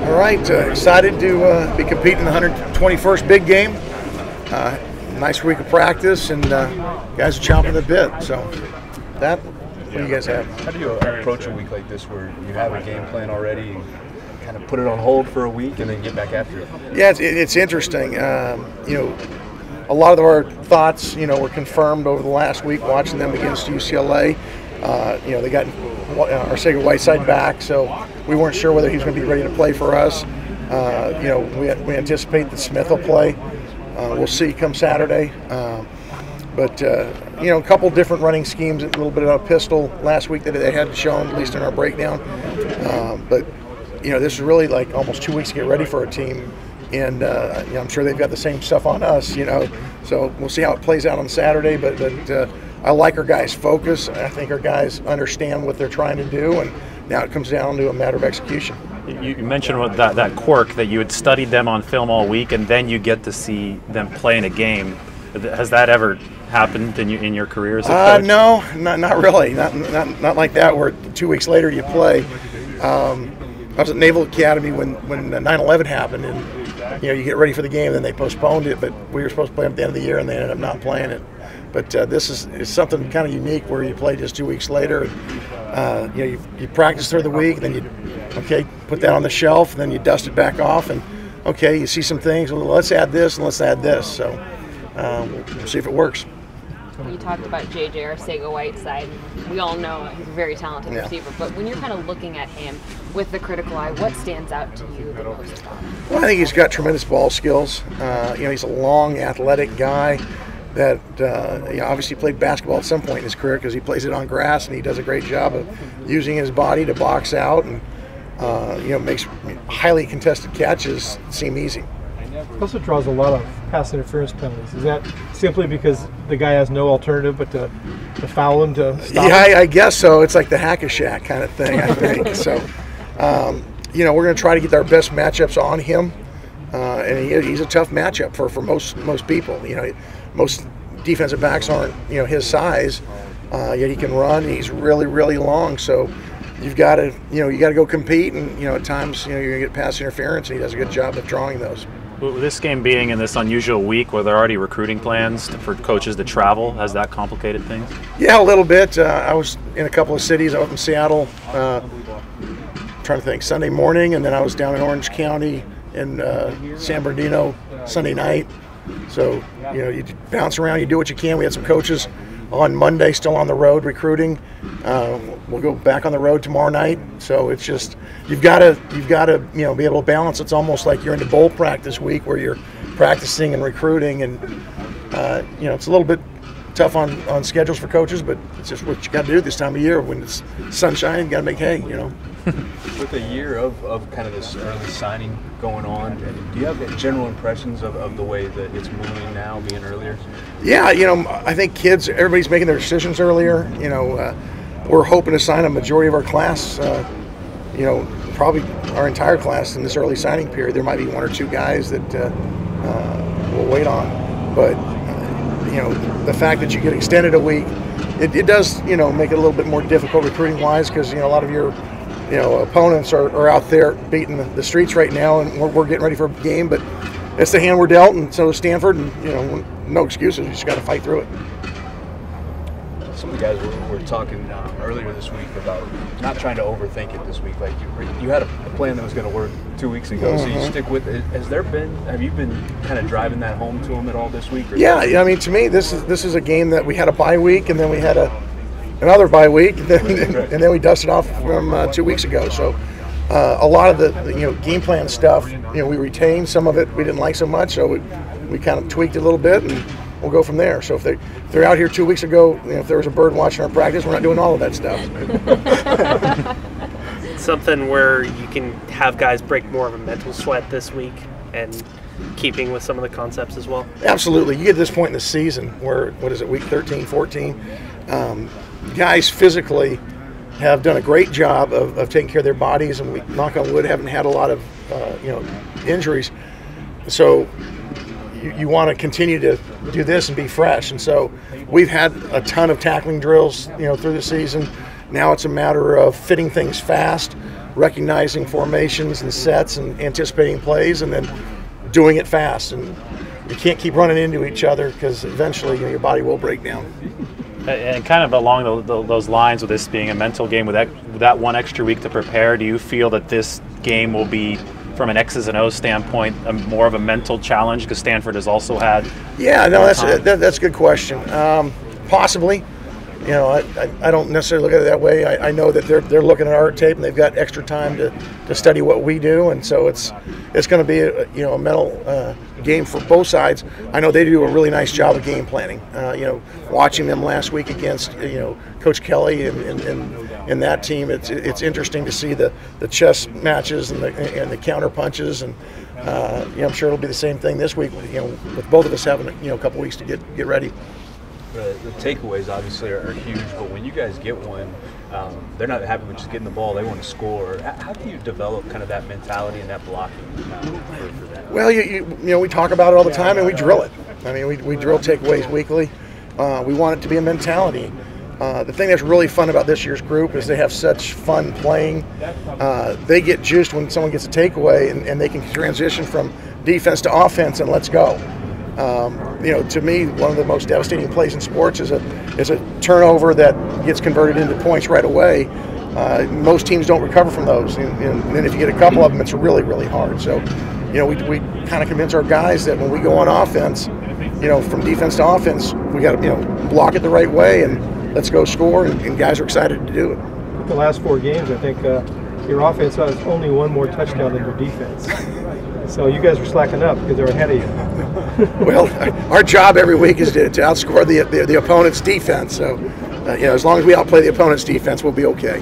All right, excited to be competing in the 121st big game. Nice week of practice, and guys are chomping the bit. So, what do you guys have? How do you approach a week like this where you have a game plan already and kind of put it on hold for a week and then get back after it? Yeah, it's interesting. A lot of our thoughts, were confirmed over the last week watching them against UCLA. They got Arcega-Whiteside back, so we weren't sure whether he was going to be ready to play for us. We anticipate that Smith will play. We'll see come Saturday. But a couple different running schemes, a little bit of a pistol last week that they had shown, at least in our breakdown. But this is really like almost 2 weeks to get ready for a team. And I'm sure they've got the same stuff on us, So we'll see how it plays out on Saturday. But I like our guys' focus. I think our guys understand what they're trying to do, and now it comes down to a matter of execution. You mentioned that quirk that you had studied them on film all week, and then you get to see them play in a game. Has that ever happened in your career as a coach? No, not really. Not like that, where 2 weeks later you play. I was at Naval Academy when 9/11 happened, and you get ready for the game, and then they postponed it. But we were supposed to play at the end of the year, and they ended up not playing it. But this is something kind of unique where you play just 2 weeks later. You practice through the week, then you put that on the shelf, and then you dust it back off, and you see some things. Well, let's add this and let's add this. So we'll see if it works. You talked about J.J. Arcega-Whiteside. We all know he's a very talented receiver, but when you're kind of looking at him with the critical eye, what stands out to you the most about him? Well, I think he's got tremendous ball skills. He's a long, athletic guy that obviously played basketball at some point in his career because he plays it on grass, and he does a great job of using his body to box out and makes highly contested catches seem easy. He also draws a lot of pass interference penalties. Is that simply because the guy has no alternative but to foul him to stop him? Yeah, I guess so. It's like the hack-a-shack kind of thing, I think. So, we're going to try to get our best matchups on him, and he's a tough matchup for most people. Most defensive backs aren't his size, yet he can run. He's really, really long. So you've got to go compete, and at times you're going to get pass interference, and he does a good job of drawing those. With this game being in this unusual week where there are already recruiting plans for coaches to travel, has that complicated things? Yeah, a little bit. I was in a couple of cities. I was in Seattle, trying to think, Sunday morning, and then I was down in Orange County in San Bernardino Sunday night. So, you bounce around, you do what you can. We had some coaches on Monday still on the road recruiting. We'll go back on the road tomorrow night. So it's just you've got to be able to balance. It's almost like you're into bowl practice week where you're practicing and recruiting, and it's a little bit tough on schedules for coaches, but it's just what you got to do this time of year when it's sunshine. You got to make hay. With a year of kind of this early signing going on, do you have general impressions of the way that it's moving now, being earlier? Yeah, I think everybody's making their decisions earlier. We're hoping to sign a majority of our class, probably our entire class in this early signing period. There might be one or two guys that we'll wait on. But, the fact that you get extended a week, it does, make it a little bit more difficult recruiting-wise because, a lot of your opponents are out there beating the streets right now, and we're getting ready for a game, but it's the hand we're dealt, and so is Stanford, and no excuses. You just got to fight through it. Some of the guys were talking earlier this week about not trying to overthink it this week. Like you had a plan that was going to work 2 weeks ago, so you stick with it. Have you been kind of driving that home to them at all this week? Yeah, I mean, to me, this is a game that we had a bye week, and then we had another bye week, and then we dusted off from 2 weeks ago. So a lot of the game plan stuff, we retained. Some of it we didn't like so much, so we kind of tweaked it a little bit, and we'll go from there. So if they're out here 2 weeks ago, if there was a bird watching our practice, we're not doing all of that stuff. Something where you can have guys break more of a mental sweat this week and keeping with some of the concepts as well. Absolutely. You get to this point in the season where, week 13, 14, guys physically have done a great job of taking care of their bodies, and we, knock on wood, haven't had a lot of injuries. So you want to continue to do this and be fresh. And so we've had a ton of tackling drills, through the season. Now it's a matter of fitting things fast, recognizing formations and sets and anticipating plays and then doing it fast. And you can't keep running into each other because eventually your body will break down. And kind of along those lines, with this being a mental game, with that one extra week to prepare, do you feel that this game will be, from an X's and O's standpoint, more of a mental challenge because Stanford has also had? Yeah, no, that's a good question. Possibly. You know, I don't necessarily look at it that way. I know that they're looking at our tape and they've got extra time to study what we do, and so it's going to be a mental game for both sides. I know they do a really nice job of game planning. Watching them last week against Coach Kelly and that team, it's interesting to see the chess matches and the counter punches, and I'm sure it'll be the same thing this week. With both of us having a couple weeks to get ready. The takeaways obviously are huge, but when you guys get one, they're not happy with just getting the ball. They want to score. How do you develop kind of that mentality and that blocking for that? Well, we talk about it all the time, and we drill it. I mean, we drill takeaways weekly. We want it to be a mentality. The thing that's really fun about this year's group is they have such fun playing. They get juiced when someone gets a takeaway, and they can transition from defense to offense and let's go. To me, one of the most devastating plays in sports is a turnover that gets converted into points right away. Most teams don't recover from those, and then if you get a couple of them, it's really, really hard. So, we kind of convince our guys that when we go on offense, from defense to offense, we got to block it the right way and let's go score. And guys are excited to do it. The last 4 games, I think your offense has only one more touchdown than your defense. So you guys are slacking up because they're ahead of you. Well, our job every week is to outscore the opponent's defense. So, as long as we outplay the opponent's defense, we'll be okay.